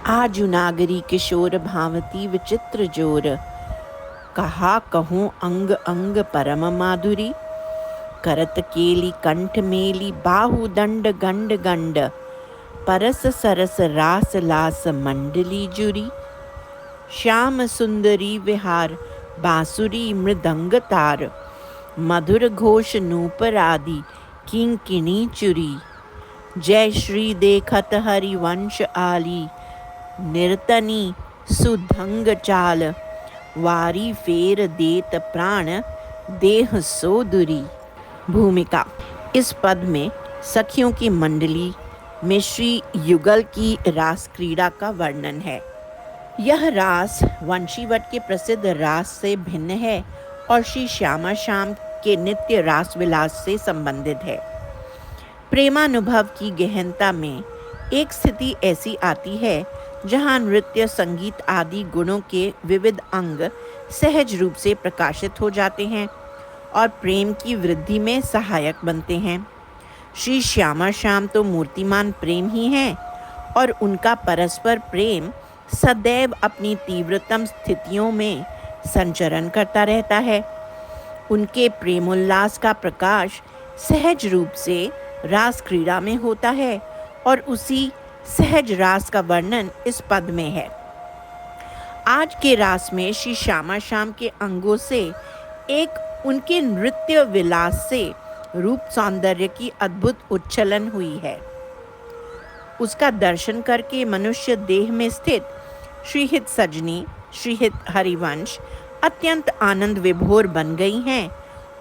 आजु नागरी किशोर भावती विचित्र जोर। कहा कहूँ अंग अंग परम माधुरी। करत केली कंठ मेली बाहु दंड गंड गंड। परस सरस रास लास मंडली जुरी। श्याम सुंदरी विहार बांसुरी मृदंग तार। मधुर घोष नूपर आदि किंकिणी चुरी। जय श्री देखत हरिवंश आली। निर्तनी सुधंग चाल। वारी फेर देत प्राण देह सो दुरी। भूमिका। इस पद में सखियों की मंडली में श्री युगल की रास क्रीड़ा का वर्णन है। यह रास वंशीवट के प्रसिद्ध रास से भिन्न है और श्री श्यामा श्याम के नित्य रास विलास से संबंधित है। प्रेमानुभव की गहनता में एक स्थिति ऐसी आती है जहां नृत्य संगीत आदि गुणों के विविध अंग सहज रूप से प्रकाशित हो जाते हैं और प्रेम की वृद्धि में सहायक बनते हैं। श्री श्यामा श्याम तो मूर्तिमान प्रेम ही हैं और उनका परस्पर प्रेम सदैव अपनी तीव्रतम स्थितियों में संचरण करता रहता है। उनके प्रेमोल्लास का प्रकाश सहज रूप से रास क्रीड़ा में होता है और उसी सहज रास का वर्णन इस पद में है। आज के रास में श्री श्यामा श्याम के अंगों से एक उनके नृत्य विलास से रूप सौंदर्य की अद्भुत उच्छलन हुई है। उसका दर्शन करके मनुष्य देह में स्थित श्रीहित सजनी श्रीहित हरिवंश अत्यंत आनंद विभोर बन गई हैं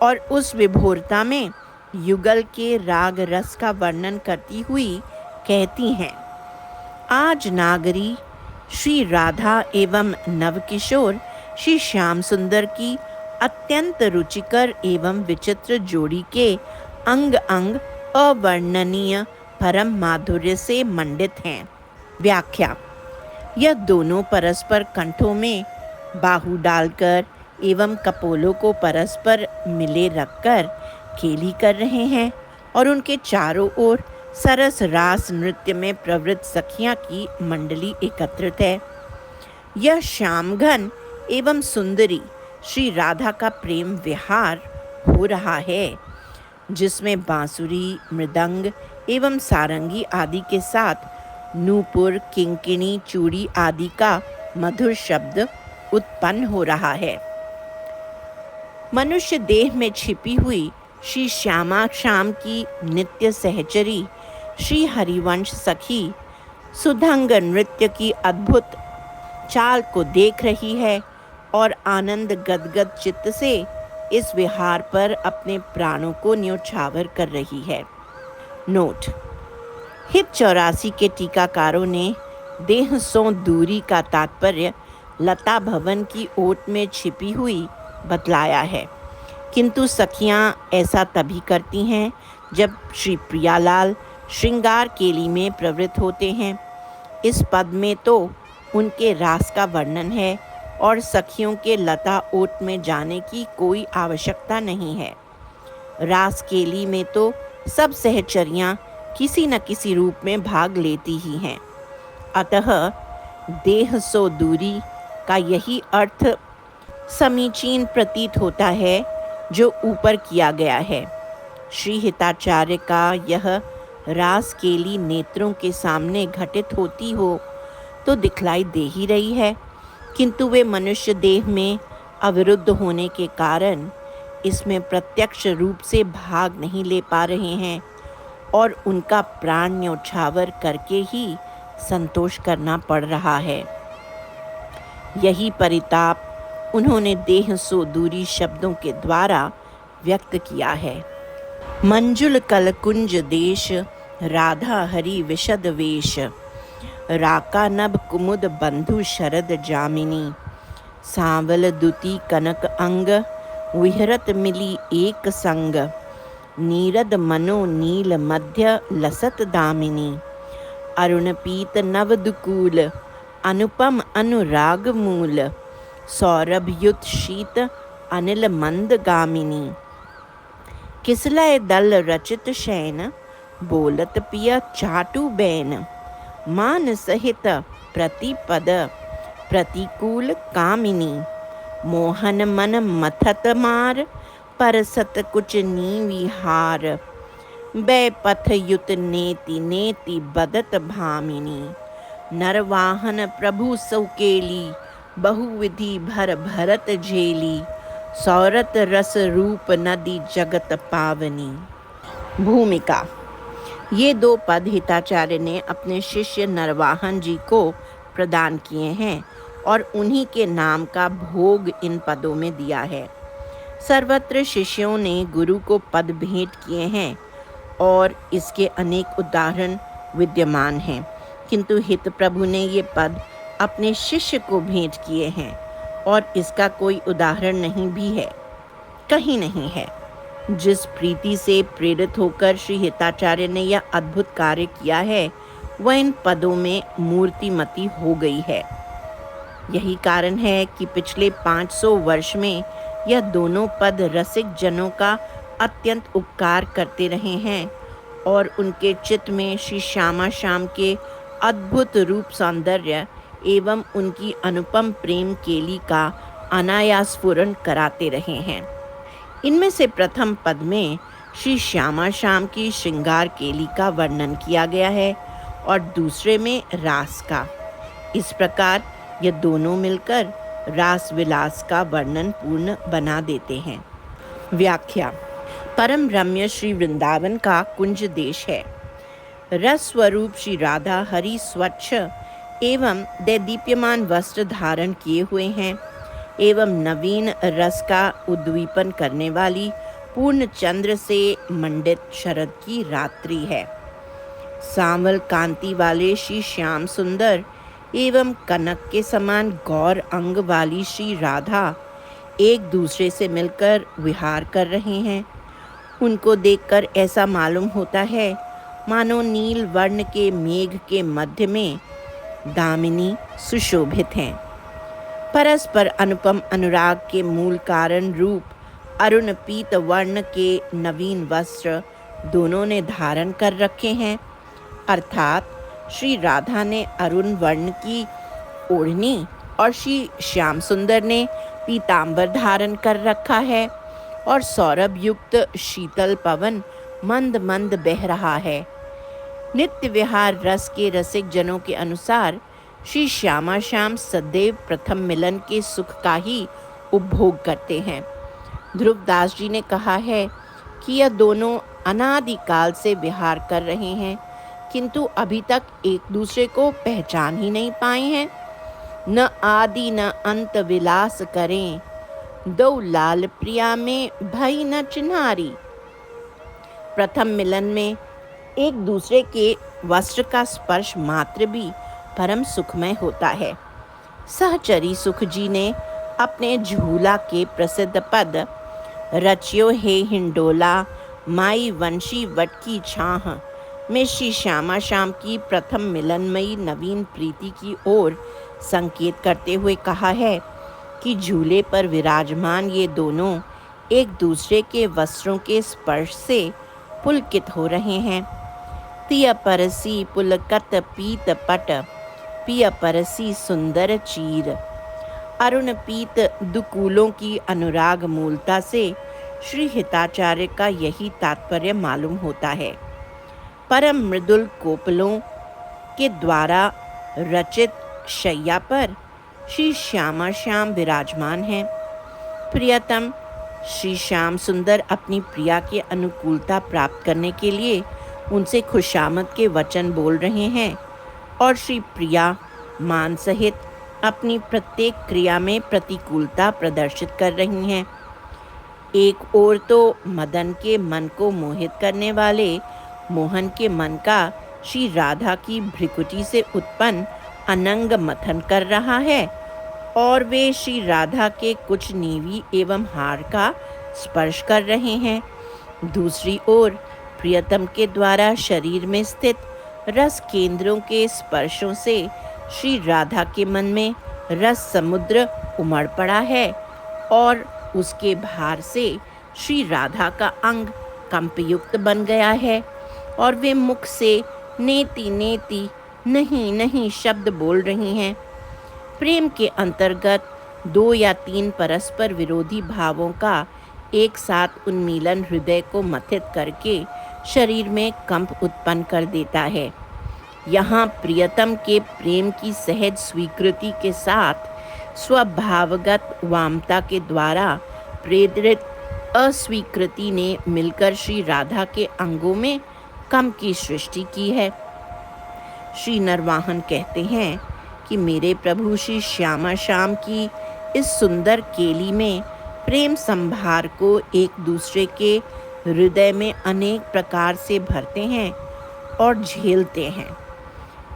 और उस विभोरता में युगल के राग रस का वर्णन करती हुई कहती हैं। आज नागरी श्री राधा एवं नवकिशोर श्री श्याम सुंदर की अत्यंत रुचिकर एवं विचित्र जोड़ी के अंग अंग अवर्णनीय परम माधुर्य से मंडित हैं। व्याख्या। यह दोनों परस्पर कंठों में बाहु डालकर एवं कपोलों को परस्पर मिले रखकर खेली कर रहे हैं और उनके चारों ओर सरस रास नृत्य में प्रवृत्त सखियां की मंडली एकत्रित है। यह श्यामघन एवं सुंदरी श्री राधा का प्रेम विहार हो रहा है, जिसमें बांसुरी मृदंग एवं सारंगी आदि के साथ नूपुर किंकिणी चूड़ी आदि का मधुर शब्द उत्पन्न हो रहा है। मनुष्य देह में छिपी हुई श्री श्यामा श्याम की नित्य सहचरी श्री हरिवंश सखी सुधंग नृत्य की अद्भुत चाल को देख रही है और आनंद गदगद चित्त से इस विहार पर अपने प्राणों को न्योछावर कर रही है। नोट। हित 84 के टीकाकारों ने देह सो दूरी का तात्पर्य लता भवन की ओट में छिपी हुई बतलाया है, किंतु सखियां ऐसा तभी करती हैं जब श्री प्रियालाल श्रृंगार केली में प्रवृत्त होते हैं। इस पद में तो उनके रास का वर्णन है और सखियों के लता ओट में जाने की कोई आवश्यकता नहीं है। रास केली में तो सब सहचरियां किसी न किसी रूप में भाग लेती ही हैं। अतः देह सो दूरी का यही अर्थ समीचीन प्रतीत होता है जो ऊपर किया गया है। श्री हिताचार्य का यह रास केली नेत्रों के सामने घटित होती हो तो दिखलाई दे ही रही है, किंतु वे मनुष्य देह में अविरुद्ध होने के कारण इसमें प्रत्यक्ष रूप से भाग नहीं ले पा रहे हैं और उनका प्राण न्योछावर करके ही संतोष करना पड़ रहा है। यही परिताप उन्होंने देह सो दूरी शब्दों के द्वारा व्यक्त किया है। मंजुल कलकुंज देश राधा हरि विशद वेश। राका नभ कुमुद बंधु शरद जामिनी। सांवल दुति कनक अंग विहरत मिली एक संग। नीरद मनो नील मध्य लसत दामिनी। अरुण पीत नव दुकूल अनुपम अनुराग मूल। सौरभ युत शीत अनिल मंद गामिनी। किसलय दल रचित शैन बोलत पिया चाटू बैन। मान सहित प्रतिपद प्रतिकूल कामिनी, मोहन मन मथत मार, परसत कुछ नीवी हार, बै पथ युत नेति नेति बदत भामिनी, नरवाहन प्रभु सौकेली, बहुविधि भर भरत झेली, सौरत रस रूप नदी जगत पावनी। भूमिका। ये 2 पद हिताचार्य ने अपने शिष्य नरवाहन जी को प्रदान किए हैं और उन्हीं के नाम का भोग इन पदों में दिया है। सर्वत्र शिष्यों ने गुरु को पद भेंट किए हैं और इसके अनेक उदाहरण विद्यमान हैं, किंतु हित प्रभु ने ये पद अपने शिष्य को भेंट किए हैं और इसका कोई उदाहरण नहीं भी है, कहीं नहीं है। जिस प्रीति से प्रेरित होकर श्री हिताचार्य ने यह अद्भुत कार्य किया है, वह इन पदों में मूर्तिमती हो गई है। यही कारण है कि पिछले 500 वर्ष में यह दोनों पद रसिक जनों का अत्यंत उपकार करते रहे हैं और उनके चित्त में श्री श्यामा श्याम के अद्भुत रूप सौंदर्य एवं उनकी अनुपम प्रेम केली का अनायास स्फुरण कराते रहे हैं। इनमें से प्रथम पद में श्री श्यामा श्याम की श्रृंगार केली का वर्णन किया गया है और दूसरे में रास का। इस प्रकार ये दोनों मिलकर रास विलास का वर्णन पूर्ण बना देते हैं। व्याख्या। परम रम्य श्री वृंदावन का कुंज देश है। रस स्वरूप श्री राधा हरि स्वच्छ एवं दैदीप्यमान वस्त्र धारण किए हुए हैं एवं नवीन रस का उद्दीपन करने वाली पूर्ण चंद्र से मंडित शरद की रात्रि है। सांवल कांति वाले श्री श्याम सुंदर एवं कनक के समान गौर अंग वाली श्री राधा एक दूसरे से मिलकर विहार कर रहे हैं। उनको देखकर ऐसा मालूम होता है मानो नील वर्ण के मेघ के मध्य में दामिनी सुशोभित हैं। परस्पर अनुपम अनुराग के मूल कारण रूप अरुण पीत वर्ण के नवीन वस्त्र दोनों ने धारण कर रखे हैं, अर्थात श्री राधा ने अरुण वर्ण की ओढ़नी और श्री श्याम सुंदर ने पीतांबर धारण कर रखा है और सौरभ युक्त शीतल पवन मंद मंद बह रहा है। नित्य विहार रस के रसिक जनों के अनुसार श्री श्यामा श्याम सदैव प्रथम मिलन के सुख का ही उपभोग करते हैं। ध्रुवदास जी ने कहा है कि यह दोनों अनादिकाल से विहार कर रहे हैं, किंतु अभी तक एक दूसरे को पहचान ही नहीं पाए हैं। न आदि न अंत विलास करें, दो लाल प्रिया में भई न चिन्हारी। प्रथम मिलन में एक दूसरे के वस्त्र का स्पर्श मात्र भी परम सुखमय होता है। सहचरी सुख जी ने अपने झूला के प्रसिद्ध पद रचियो हे हिंडोला माई वंशी वटकी छाह में श्री श्यामा श्याम की प्रथम मिलनमयी नवीन प्रीति की ओर संकेत करते हुए कहा है कि झूले पर विराजमान ये दोनों एक दूसरे के वस्त्रों के स्पर्श से पुलकित हो रहे हैं। तिय परसी पुलकत पीत पट, पिय परसी सुंदर चीर। अरुण पीत दुकूलों की अनुराग मूलता से श्री हिताचार्य का यही तात्पर्य मालूम होता है। परम मृदुल कोपलों के द्वारा रचित शैया पर श्री श्यामा श्याम विराजमान हैं। प्रियतम श्री श्याम सुंदर अपनी प्रिया के अनुकूलता प्राप्त करने के लिए उनसे खुशामद के वचन बोल रहे हैं और श्री प्रिया मान सहित अपनी प्रत्येक क्रिया में प्रतिकूलता प्रदर्शित कर रही हैं। एक ओर तो मदन के मन को मोहित करने वाले मोहन के मन का श्री राधा की भ्रिकुटी से उत्पन्न अनंग मथन कर रहा है और वे श्री राधा के कुछ नीवी एवं हार का स्पर्श कर रहे हैं। दूसरी ओर प्रियतम के द्वारा शरीर में स्थित रस केंद्रों के स्पर्शों से श्री राधा के मन में रस समुद्र उमड़ पड़ा है और उसके भार से श्री राधा का अंग कंपयुक्त बन गया है और वे मुख से नेति नेति नहीं नहीं शब्द बोल रही हैं। प्रेम के अंतर्गत 2 या 3 परस्पर विरोधी भावों का एक साथ उन्मीलन हृदय को मथित करके शरीर में कंप उत्पन्न कर देता है। यहाँ प्रियतम के प्रेम की सहज स्वीकृति के साथ स्वभावगत वामता के द्वारा प्रेरित अस्वीकृति ने मिलकर श्री राधा के अंगों में कंप की सृष्टि की है। श्री नरवाहन कहते हैं कि मेरे प्रभु श्री श्यामा श्याम की इस सुंदर केली में प्रेम संभार को एक दूसरे के हृदय में अनेक प्रकार से भरते हैं और झेलते हैं।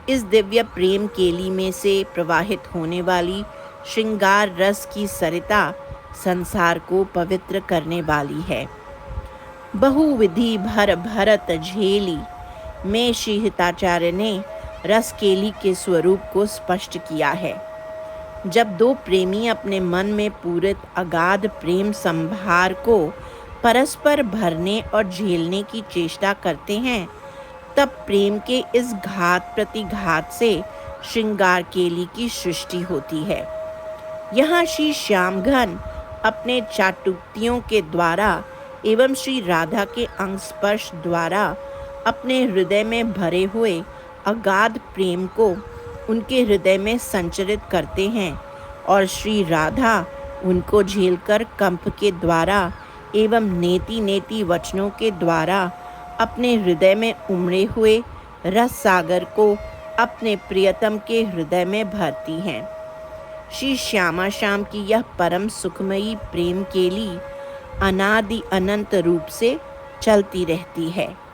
इस दिव्य प्रेम केली में से प्रवाहित होने वाली श्रृंगार रस की सरिता संसार को पवित्र करने वाली है। बहुविधि भर भरत झेली में श्री हिताचार्य ने रस केली के स्वरूप को स्पष्ट किया है। जब दो प्रेमी अपने मन में पूरित अगाध प्रेम संभार को परस्पर भरने और झेलने की चेष्टा करते हैं, तब प्रेम के इस घात प्रतिघात से श्रृंगार केली की सृष्टि होती है। यहाँ श्री श्यामघन अपने चाटुक्तियों के द्वारा एवं श्री राधा के अंग स्पर्श द्वारा अपने हृदय में भरे हुए अगाध प्रेम को उनके हृदय में संचरित करते हैं और श्री राधा उनको झेलकर कंप के द्वारा एवं नेति नेति वचनों के द्वारा अपने हृदय में उमड़े हुए रस सागर को अपने प्रियतम के हृदय में भरती हैं। श्री श्यामा श्याम की यह परम सुखमयी प्रेम केली अनादि अनंत रूप से चलती रहती है।